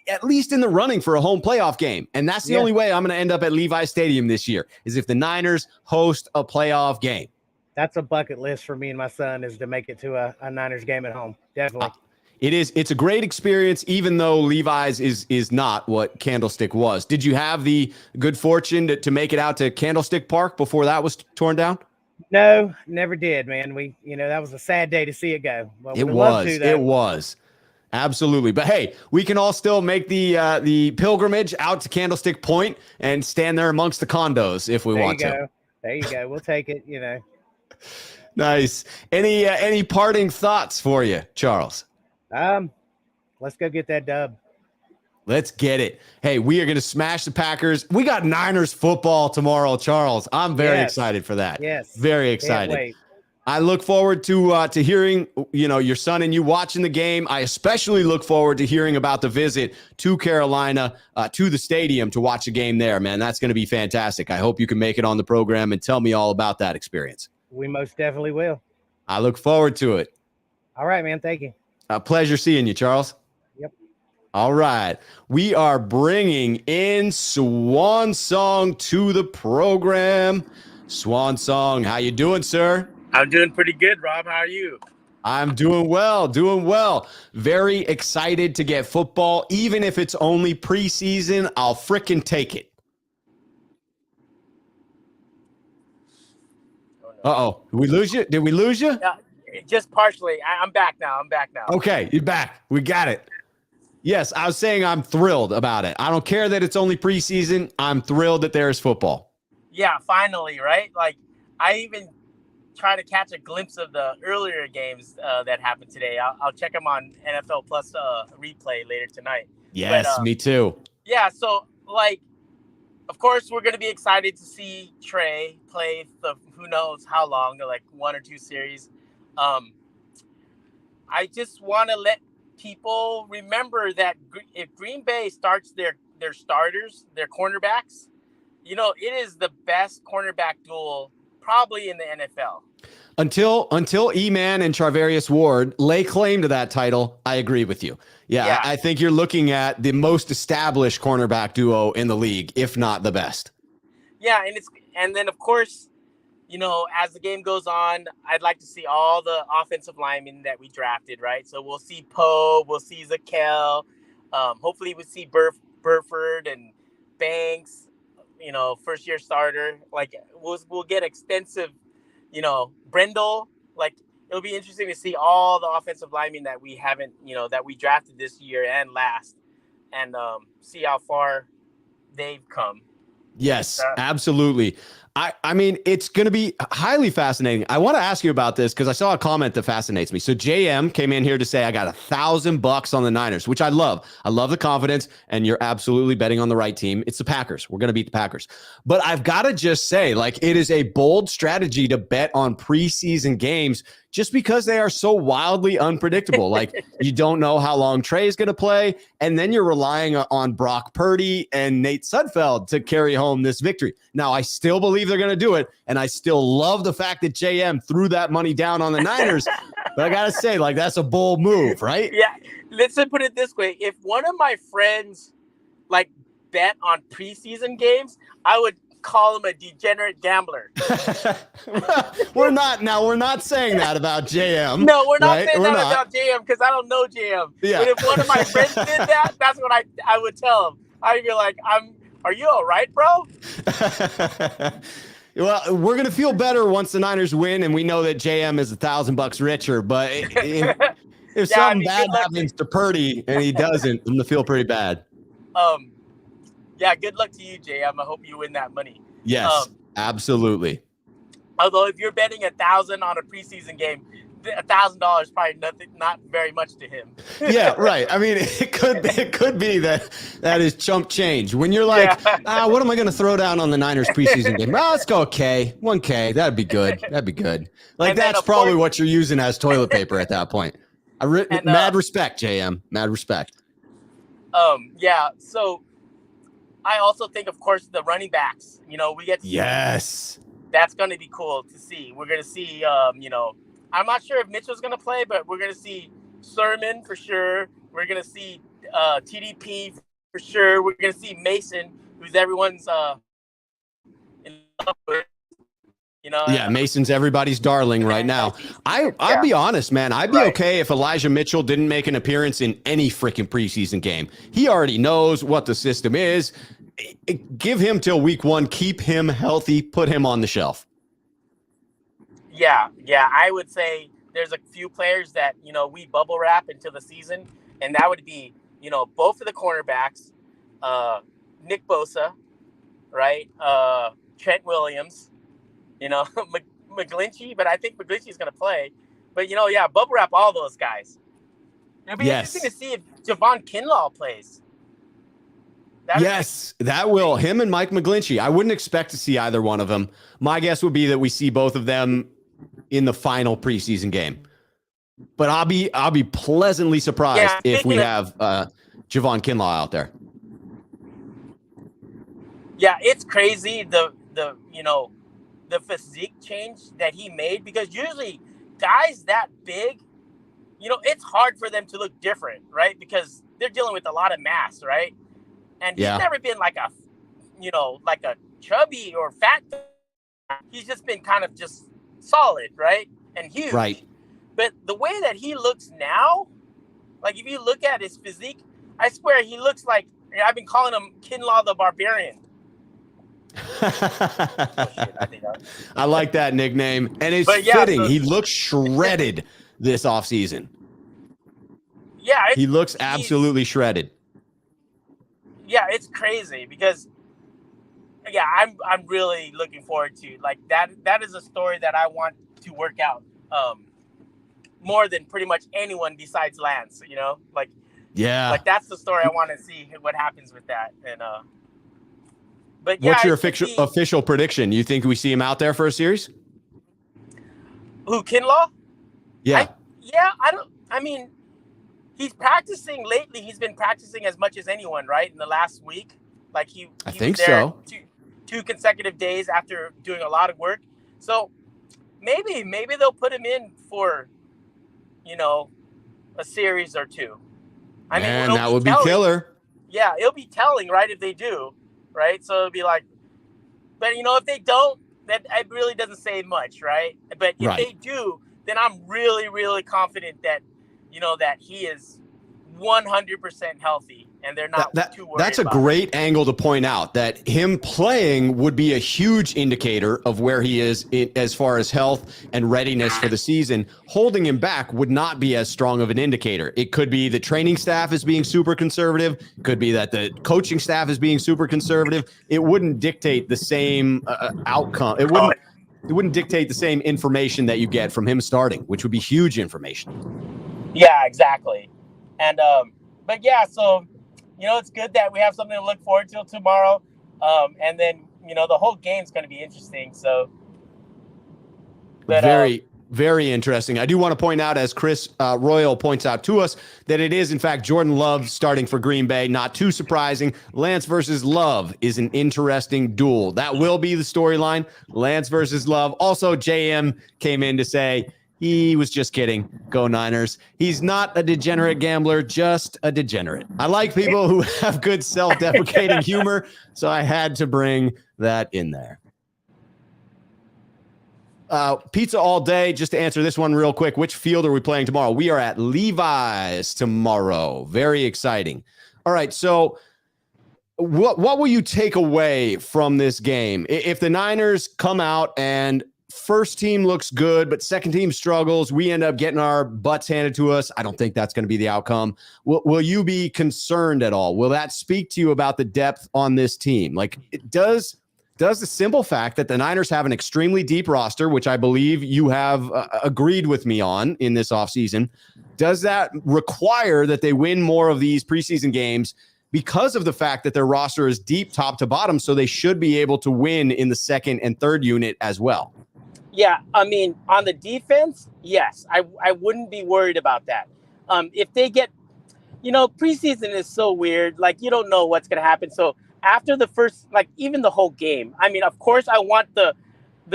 at least in the running for a home playoff game. And that's the only way I'm going to end up at Levi Stadium this year, is if the Niners host a playoff game. That's a bucket list for me and my son, is to make it to a Niners game at home. Definitely. It's a great experience, even though Levi's is not what Candlestick was. Did you have the good fortune to make it out to Candlestick Park before that was torn down? No, never did, man. That was a sad day to see it go. Well, it was. Absolutely. But hey, we can all still make the pilgrimage out to Candlestick Point and stand there amongst the condos if we want to. There you go. We'll take it, Nice. Any parting thoughts for you, Charles? Let's go get that dub. Let's get it. Hey, we are going to smash the Packers. We got Niners football tomorrow, Charles. I'm very excited for that. Yes. Very excited. I look forward to hearing, your son and you watching the game. I especially look forward to hearing about the visit to Carolina, to the stadium to watch a game there, man. That's going to be fantastic. I hope you can make it on the program and tell me all about that experience. We most definitely will. I look forward to it. All right, man. Thank you. A pleasure seeing you, Charles. Yep. All right. We are bringing in Swan Song to the program. Swan Song, how you doing, sir? I'm doing pretty good, Rob. How are you? I'm doing well. Very excited to get football. Even if it's only preseason, I'll frickin' take it. Uh-oh. Did we lose you? Yeah, just partially. I'm back now. Okay, you're back. We got it. Yes, I was saying I'm thrilled about it. I don't care that it's only preseason. I'm thrilled that there's football. Yeah, finally, right? Like, I even try to catch a glimpse of the earlier games that happened today. I'll check them on NFL Plus replay later tonight. Yes, but, me too. Yeah, so of course we're gonna be excited to see Trey play the who knows how long, like 1 or 2 series. I just want to let people remember that if Green Bay starts their starters, their cornerbacks, it is the best cornerback duel probably in the NFL. Until E-Man and Charvarius Ward lay claim to that title, I agree with you. Yeah, I think you're looking at the most established cornerback duo in the league, if not the best. Yeah, and then of course, as the game goes on, I'd like to see all the offensive linemen that we drafted, right? So we'll see Poe, we'll see Zakel, hopefully we'll see Burford and Banks, first-year starter. Like, we'll get extensive, Brendel. Like, it'll be interesting to see all the offensive linemen that we haven't, that we drafted this year and last, and see how far they've come. Yes, absolutely. I mean, it's going to be highly fascinating. I want to ask you about this because I saw a comment that fascinates me. So JM came in here to say, I got $1,000 on the Niners, which I love. I love the confidence, and you're absolutely betting on the right team. It's the Packers. We're going to beat the Packers. But I've got to just say, like, it is a bold strategy to bet on preseason games just because they are so wildly unpredictable. Like, you don't know how long Trey is going to play, and then you're relying on Brock Purdy and Nate Sudfeld to carry home this victory. Now, I still believe they're going to do it, and I still love the fact that JM threw that money down on the Niners, but I got to say, like, that's a bold move, right? Yeah, let's put it this way. If one of my friends, like, bet on preseason games, I would call him a degenerate gambler. We're not saying that about JM. No, we're not right? saying that about JM because I don't know JM. Yeah. But if one of my friends did that, that's what I would tell him. I'd be like, are you all right, bro? Well, we're going to feel better once the Niners win, and we know that JM is $1,000 richer. But if something bad happens to Purdy and he doesn't, I'm going to feel pretty bad. Yeah, good luck to you, JM. I hope you win that money. Yes, absolutely. Although if you're betting 1,000 on a preseason game, $1,000 probably not very much to him. Yeah, right. I mean, it could be that is chump change. When you're like, what am I going to throw down on the Niners preseason game? Oh, let's go K, 1K. That'd be good. Like, that's probably what you're using as toilet paper at that point. Mad respect, JM. Mad respect. Yeah. So I also think, of course, the running backs. We get to yes. That's going to be cool to see. We're going to see, I'm not sure if Mitchell's going to play, but we're going to see Sermon for sure. We're going to see TDP for sure. We're going to see Mason, who's everyone's in love with. Yeah, Mason's everybody's darling right now. I'll be honest, man. I'd be okay if Elijah Mitchell didn't make an appearance in any freaking preseason game. He already knows what the system is. Give him till week 1. Keep him healthy. Put him on the shelf. Yeah. I would say there's a few players that, we bubble wrap into the season, and that would be, both of the cornerbacks, Nick Bosa, right? Trent Williams, McGlinchey, but I think McGlinchey is going to play. But, bubble wrap all those guys. It'll be interesting to see if Javon Kinlaw plays. That will. Him and Mike McGlinchey. I wouldn't expect to see either one of them. My guess would be that we see both of them in the final preseason game. But I'll be pleasantly surprised if we have Javon Kinlaw out there. Yeah, it's crazy the physique change that he made, because usually guys that big, it's hard for them to look different, right? Because they're dealing with a lot of mass, right? And he's never been like a chubby or fat. He's just been kind of just solid, right? And huge. Right. But the way that he looks now, like if you look at his physique, I swear he looks like, I've been calling him Kinlaw the Barbarian. I like that nickname. And it's fitting. He looks shredded this offseason. Yeah. He looks absolutely shredded. Yeah, it's crazy because, I'm really looking forward to like that. That is a story that I want to work out more than pretty much anyone besides Lance. Like that's the story I want to see what happens with that. And but what's your official prediction? You think we see him out there for a series? Who, Kinlaw? Yeah. I mean, he's practicing lately. He's been practicing as much as anyone, right? In the last week. Like I think so. Two consecutive days after doing a lot of work. So maybe they'll put him in for, a series or two. I mean, that would be killer. Yeah, it'll be telling, right, if they do, right? So it'll be like, but, if they don't, that it really doesn't say much, right? But if they do, then I'm really, really confident that, that he is 100% healthy, and they're not too worried. That's a great angle to point out, that him playing would be a huge indicator of where he is as far as health and readiness for the season. Holding him back would not be as strong of an indicator. It could be the training staff is being super conservative. It could be that the coaching staff is being super conservative. It wouldn't dictate the same outcome. It wouldn't dictate the same information that you get from him starting, which would be huge information. Yeah, exactly. And but yeah, so it's good that we have something to look forward to tomorrow. And then the whole game's going to be interesting. So, but, very interesting. I do want to point out, as Chris Royal points out to us, that it is in fact Jordan Love starting for Green Bay. Not too surprising. Lance versus Love is an interesting duel. That will be the storyline. Lance versus Love. Also, JM came in to say he was just kidding. Go Niners. He's not a degenerate gambler, just a degenerate. I like people who have good self-deprecating humor, so I had to bring that in there. Pizza all day. Just to answer this one real quick, which field are we playing tomorrow? We are at Levi's tomorrow. Very exciting. All right, so what will you take away from this game? If the Niners come out and first team looks good, but second team struggles, we end up getting our butts handed to us, I don't think that's going to be the outcome. Will you be concerned at all? Will that speak to you about the depth on this team? Like, does the simple fact that the Niners have an extremely deep roster, which I believe you have agreed with me on in this offseason, does that require that they win more of these preseason games because of the fact that their roster is deep top to bottom, so they should be able to win in the second and third unit as well? Yeah, I mean, on the defense, yes, I wouldn't be worried about that. If they get, preseason is so weird. Like, you don't know what's going to happen. So after the first, like, even the whole game, I mean, of course, I want the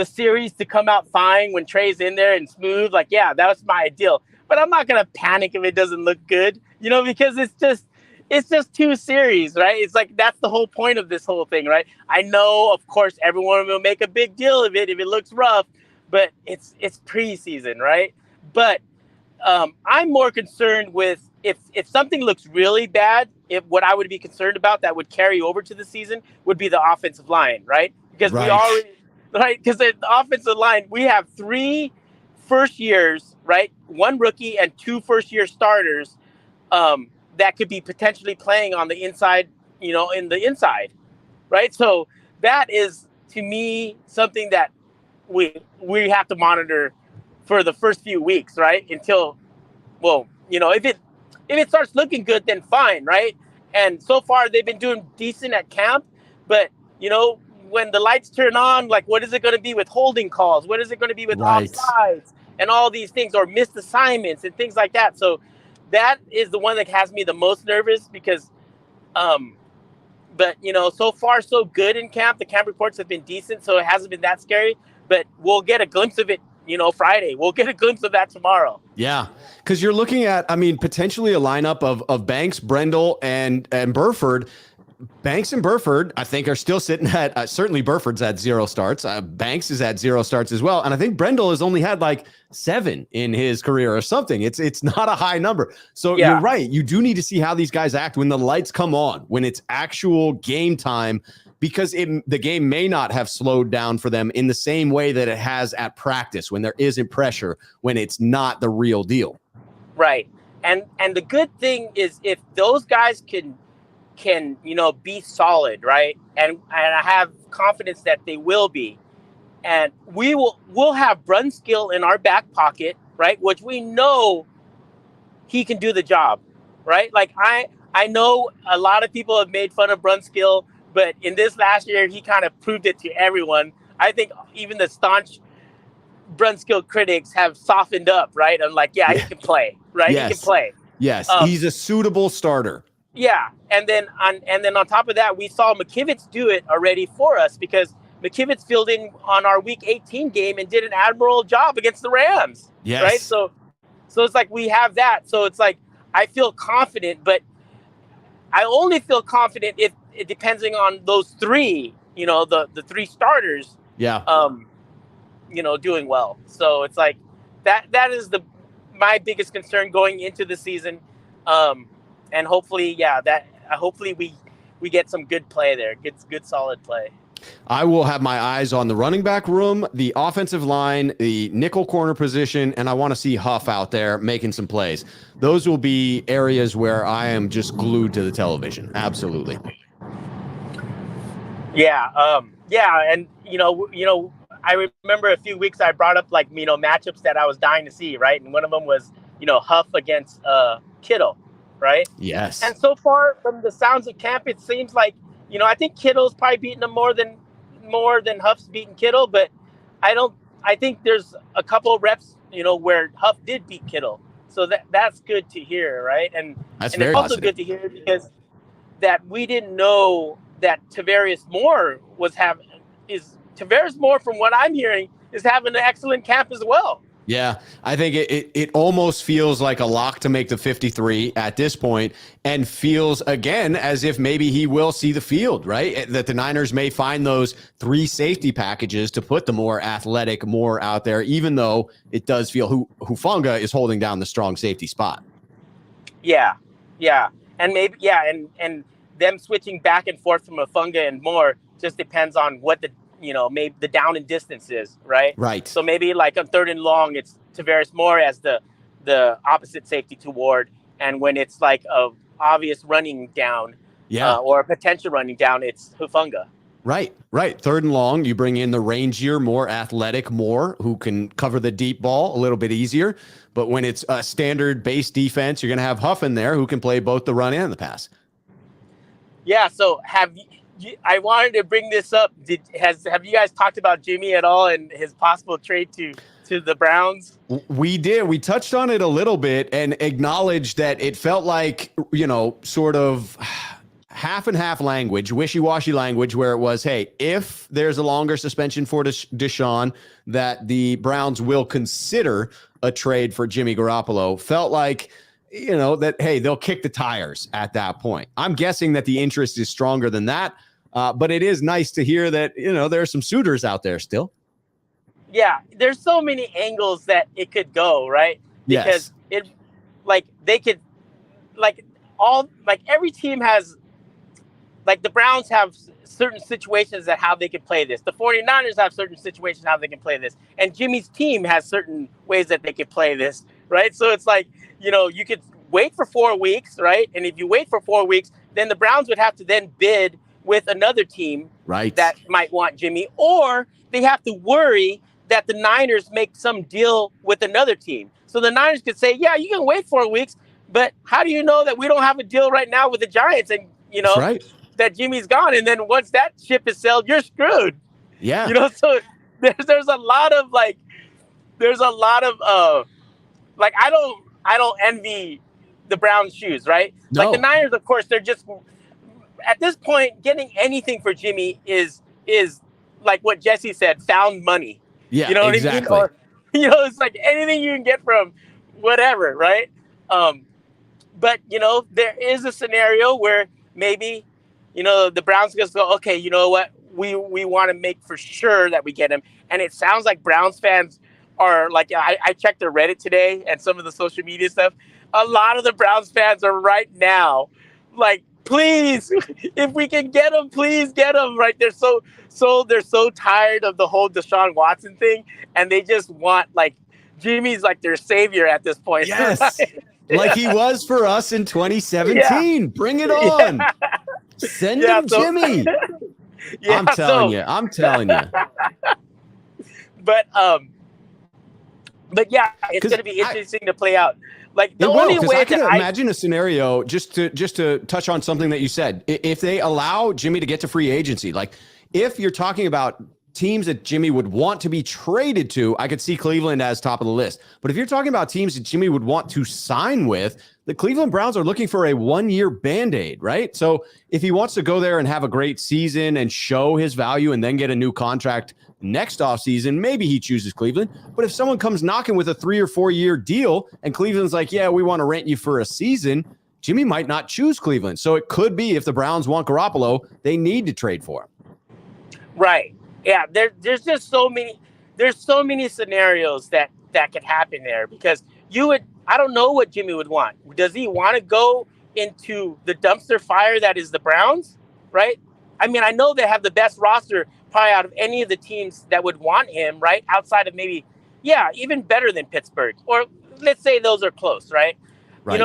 series to come out fine when Trey's in there and smooth. Like, yeah, that was my ideal. But I'm not going to panic if it doesn't look good, because it's just two series, right? It's like, that's the whole point of this whole thing, right? I know, of course, everyone will make a big deal of it if it looks rough. But it's preseason, right? But I'm more concerned with if something looks really bad, what I would be concerned about that would carry over to the season would be the offensive line, right? Because we already, right? Because the offensive line, we have 3 first years, right? 1 rookie and 2 first-year starters that could be potentially playing on the inside, in the inside, right? So that is, to me, something that we have to monitor for the first few weeks, right? Until, if it starts looking good, then fine, right? And so far they've been doing decent at camp, but when the lights turn on, like, what is it going to be with holding calls? What is it going to be with offsides and all these things, or missed assignments and things like that? So that is the one that has me the most nervous because, but so far so good in camp. The camp reports have been decent, so it hasn't been that scary. But we'll get a glimpse of it, Friday. We'll get a glimpse of that tomorrow. Yeah, because you're looking at, potentially a lineup of Banks, Brendel, and Burford. Banks and Burford, I think, are still sitting at, certainly Burford's at 0 starts. Banks is at 0 starts as well. And I think Brendel has only had like 7 in his career or something. It's not a high number. So You're right. You do need to see how these guys act when the lights come on, when it's actual game time, because the game may not have slowed down for them in the same way that it has at practice, when there isn't pressure, when it's not the real deal. Right. And the good thing is if those guys can be solid, right? And I have confidence that they will be. And we'll have Brunskill in our back pocket, right? Which we know he can do the job, right? Like I know a lot of people have made fun of Brunskill, but in this last year, he kind of proved it to everyone. I think even the staunch Brunskill critics have softened up, right? I'm like, he can play, right? Yes. He can play. Yes, he's a suitable starter. Yeah, and then on top of that, we saw McKivitz do it already for us because McKivitz filled in on our Week 18 game and did an admirable job against the Rams. Yes. Right? So it's like we have that. So it's like I feel confident, but I only feel confident if it depending on those 3, the 3 starters. Yeah. Doing well. So it's like that is my biggest concern going into the season. and hopefully, hopefully we get some good play there, good solid play. I will have my eyes on the running back room, the offensive line, the nickel corner position, and I want to see Huff out there making some plays. Those will be areas where I am just glued to the television. Absolutely. Yeah. And I remember a few weeks I brought up matchups that I was dying to see, right? And one of them was, Huff against Kittle, right? Yes. And so far from the sounds of camp, it seems like, I think Kittle's probably beating him more than Huff's beating Kittle, but I think there's a couple of reps, where Huff did beat Kittle. So that's good to hear, right? And that's and very it's also positive. good to hear because that we didn't know that Tavarius Moore Tavarius Moore, from what I'm hearing, is having an excellent camp as well. Yeah, I think it almost feels like a lock to make the 53 at this point, and feels again as if maybe he will see the field, right? That the Niners may find those 3 safety packages to put the more athletic Moore out there, even though it does feel Hufanga is holding down the strong safety spot. Yeah. And maybe, and them switching back and forth from Hufanga and Moore just depends on what maybe the down and distance is, right? Right. So maybe like on 3rd and long, it's Tavarius Moore as the opposite safety to Ward. And when it's like a obvious running down or a potential running down, it's Hufanga. Right. 3rd and long, you bring in the rangier, more athletic Moore, who can cover the deep ball a little bit easier. But when it's a standard base defense, you're going to have Huff in there who can play both the run and the pass. Yeah. So I wanted to bring this up. Have you guys talked about Jimmy at all and his possible trade to the Browns? We did. We touched on it a little bit and acknowledged that it felt like, sort of half and half language, wishy-washy language, where it was, hey, if there's a longer suspension for Deshaun, that the Browns will consider a trade for Jimmy Garoppolo. Felt like, that, hey, they'll kick the tires at that point. I'm guessing that the interest is stronger than that. But it is nice to hear that, there are some suitors out there still. Yeah, there's so many angles that it could go, right? Because every team has, the Browns have certain situations that how they can play this. The 49ers have certain situations how they can play this. And Jimmy's team has certain ways that they can play this, right? So it's like, you could wait for 4 weeks, right? And if you wait for 4 weeks, then the Browns would have to then bid with another team that might want Jimmy, or they have to worry that the Niners make some deal with another team. So the Niners could say, yeah, you can wait 4 weeks, but how do you know that we don't have a deal right now with the Giants and, that Jimmy's gone? And then once that ship is sailed, you're screwed. Yeah. So there's a lot of I don't envy the Browns' shoes, right? No. Like the Niners, of course, they're just, at this point, getting anything for Jimmy is like what Jesse said, found money. Yeah, you know what exactly. I mean? Or, it's like anything you can get from whatever, right? But, there is a scenario where maybe, the Browns just go, okay, you know what? We want to make for sure that we get him. And it sounds like Browns fans are like, I checked their Reddit today and some of the social media stuff. A lot of the Browns fans are right now like, please, if we can get him, please get him, right? They're so tired of the whole Deshaun Watson thing, and they just want, Jimmy's like their savior at this point. Yes, right? like he was for us in 2017. Yeah. Bring it on. Yeah. Send him Jimmy. I'm telling you. But yeah, it's going to be interesting to play out. Like the only way I can imagine a scenario, just to touch on something that you said, if they allow Jimmy to get to free agency, like if you're talking about teams that Jimmy would want to be traded to, I could see Cleveland as top of the list. But if you're talking about teams that Jimmy would want to sign with, the Cleveland Browns are looking for a 1-year Band-Aid, right? So if he wants to go there and have a great season and show his value and then get a new contract next offseason, maybe he chooses Cleveland. But if someone comes knocking with a 3 or 4 year deal and Cleveland's like, yeah, we want to rent you for a season, Jimmy might not choose Cleveland. So it could be if the Browns want Garoppolo, they need to trade for him. Right. Yeah. There's just so many scenarios that could happen there because I don't know what Jimmy would want. Does he want to go into the dumpster fire that is the Browns, right? I mean, I know they have the best roster probably out of any of the teams that would want him, right? Outside of maybe, even better than Pittsburgh, or let's say those are close, right? Right.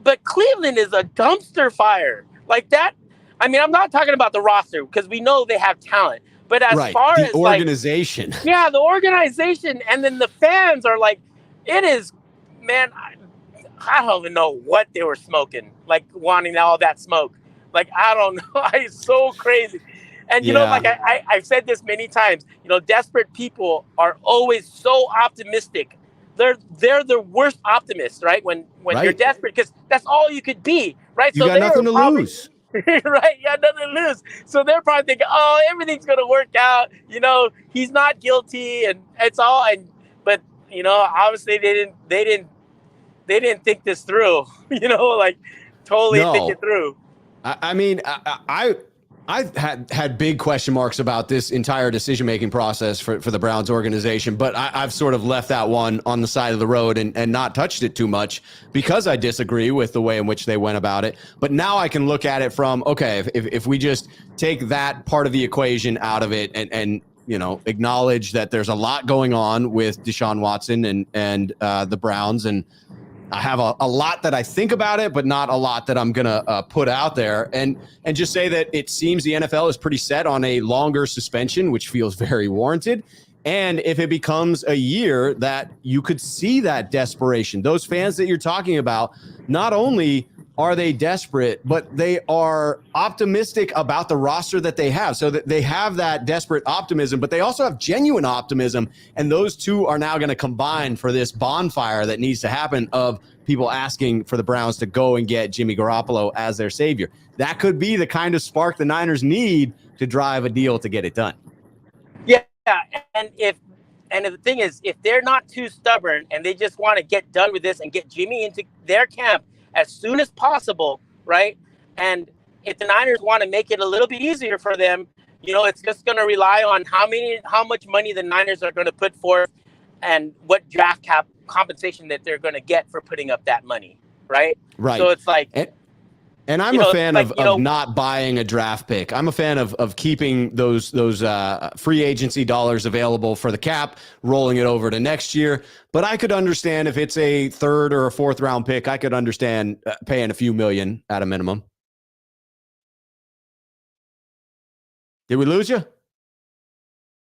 But Cleveland is a dumpster fire like that. I mean, I'm not talking about the roster because we know they have talent, but as far the as organization, the organization, and then the fans are like, it is, man. I don't even know what they were smoking, like wanting all that smoke. Like, I don't know. It's so crazy. And, I've said this many times, desperate people are always so optimistic. They're the worst optimists, right? When you're desperate, because that's all you could be, right? You got nothing to lose. Right? You got nothing to lose. So they're probably thinking, oh, everything's going to work out. He's not guilty and it's all. But, obviously they didn't think this through, totally think it through. I mean, I've had big question marks about this entire decision-making process for the Browns organization, but I've sort of left that one on the side of the road and not touched it too much because I disagree with the way in which they went about it. But now I can look at it from, okay, if we just take that part of the equation out of it and acknowledge that there's a lot going on with Deshaun Watson and the Browns, and I have a lot that I think about it, but not a lot that I'm going to put out there. And just say that it seems the NFL is pretty set on a longer suspension, which feels very warranted. And if it becomes a year that you could see that desperation, those fans that you're talking about, not only are they desperate, but they are optimistic about the roster that they have. So that they have that desperate optimism, but they also have genuine optimism. And those two are now going to combine for this bonfire that needs to happen of people asking for the Browns to go and get Jimmy Garoppolo as their savior. That could be the kind of spark the Niners need to drive a deal to get it done. Yeah. And the thing is, if they're not too stubborn and they just want to get done with this and get Jimmy into their camp as soon as possible, right? And if the Niners want to make it a little bit easier for them, it's just going to rely on how much money the Niners are going to put forth and what draft cap compensation that they're going to get for putting up that money, right? Right. So it's like... And I'm a fan of not buying a draft pick. I'm a fan of keeping those free agency dollars available for the cap, rolling it over to next year. But I could understand if it's a third or a fourth round pick, I could understand paying a few million at a minimum. Did we lose you?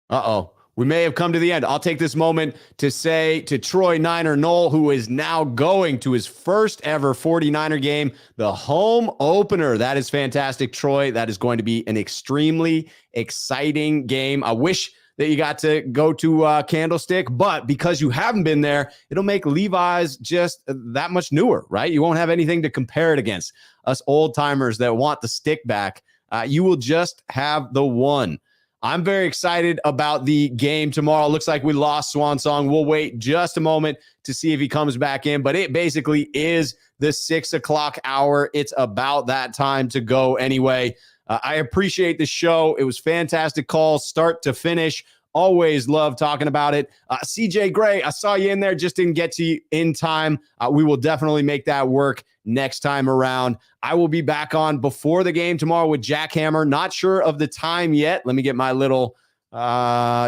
Uh-oh. We may have come to the end. I'll take this moment to say to Troy Niner Knoll, who is now going to his first ever 49er game, the home opener. That is fantastic, Troy. That is going to be an extremely exciting game. I wish that you got to go to Candlestick, but because you haven't been there, it'll make Levi's just that much newer, right? You won't have anything to compare it against. Us old timers that want the stick back, you will just have the one. I'm very excited about the game tomorrow. Looks like we lost Swan Song. We'll wait just a moment to see if he comes back in, but it basically is the 6 o'clock hour. It's about that time to go anyway. I appreciate the show. It was fantastic calls, start to finish. Always love talking about it. CJ Gray, I saw you in there, just didn't get to you in time. We will definitely make that work next time around. I will be back on before the game tomorrow with Jackhammer. Not sure of the time yet. Let me get my little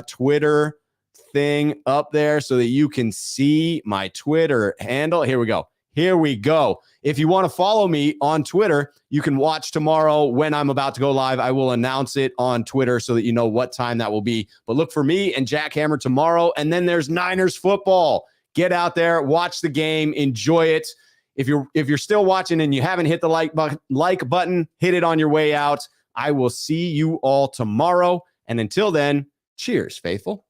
Twitter thing up there so that you can see my Twitter handle. Here we go. If you want to follow me on Twitter, you can watch tomorrow when I'm about to go live. I will announce it on Twitter so that you know what time that will be. But look for me and Jackhammer tomorrow. And then there's Niners football. Get out there, watch the game, enjoy it. If you're still watching and you haven't hit the like button, hit it on your way out. I will see you all tomorrow. And until then, cheers, faithful.